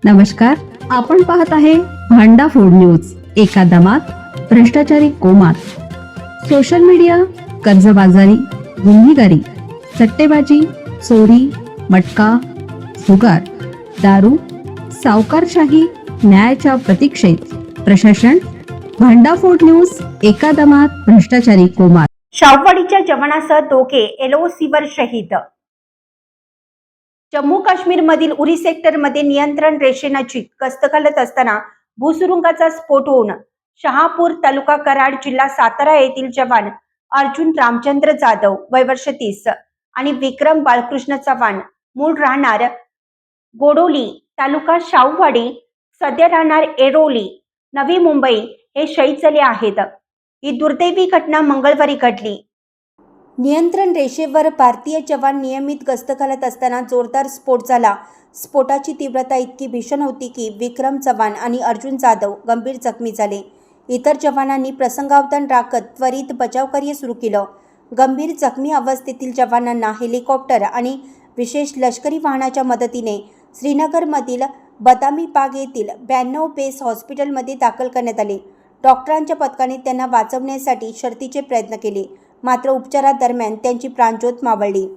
नमस्कार, आपण पाहत आहे भांडा फूड न्यूज. एका दमात भ्रष्टाचारी कोमात. सोशल मीडिया, कर्जबाजारी, गुन्हेगारी, सट्टेबाजी, चोरी, मटका, जुगार, दारू, सावकारशाही, न्यायाच्या प्रतीक्षेत प्रशासन. भांडा फूड न्यूज. एका दमात भ्रष्टाचारी कोमात. शाहूवाडीच्या जवानासह दोघे एलओसीवर शहीद. जम्मू काश्मीर मधील उरी सेक्टरमध्ये नियंत्रण रेषेनजीक गस्त घालत असताना भूसुरुंगाचा स्फोट होऊन शहापूर तालुका कराड जिल्हा सातारा येथील जवान अर्जुन रामचंद्र जाधव वय वर्ष 30 आणि विक्रम बाळकृष्ण चव्हाण मूळ राहणार गोडोली तालुका शाहूवाडी सध्या राहणार एरोली नवी मुंबई हे शहीद झाले आहेत. ही दुर्दैवी घटना मंगळवारी घडली. नियंत्रण रेषेवर भारतीय जवान नियमित गस्त घालत असताना जोरदार स्फोट झाला. स्फोटाची तीव्रता इतकी भीषण होती की विक्रम चव्हाण आणि अर्जुन जाधव गंभीर जखमी झाले. इतर जवानांनी प्रसंगावधान राखत त्वरित बचावकार्य सुरू केलं. गंभीर जखमी अवस्थेतील जवानांना हेलिकॉप्टर आणि विशेष लष्करी वाहनाच्या मदतीने श्रीनगरमधील बदामी बाग येथील 92 बेस हॉस्पिटलमध्ये दाखल करण्यात आले. डॉक्टरांच्या पथकाने त्यांना वाचवण्यासाठी शर्थीचे प्रयत्न केले, मात्र उपचारादरम्यान त्यांची प्राणज्योत मावळली.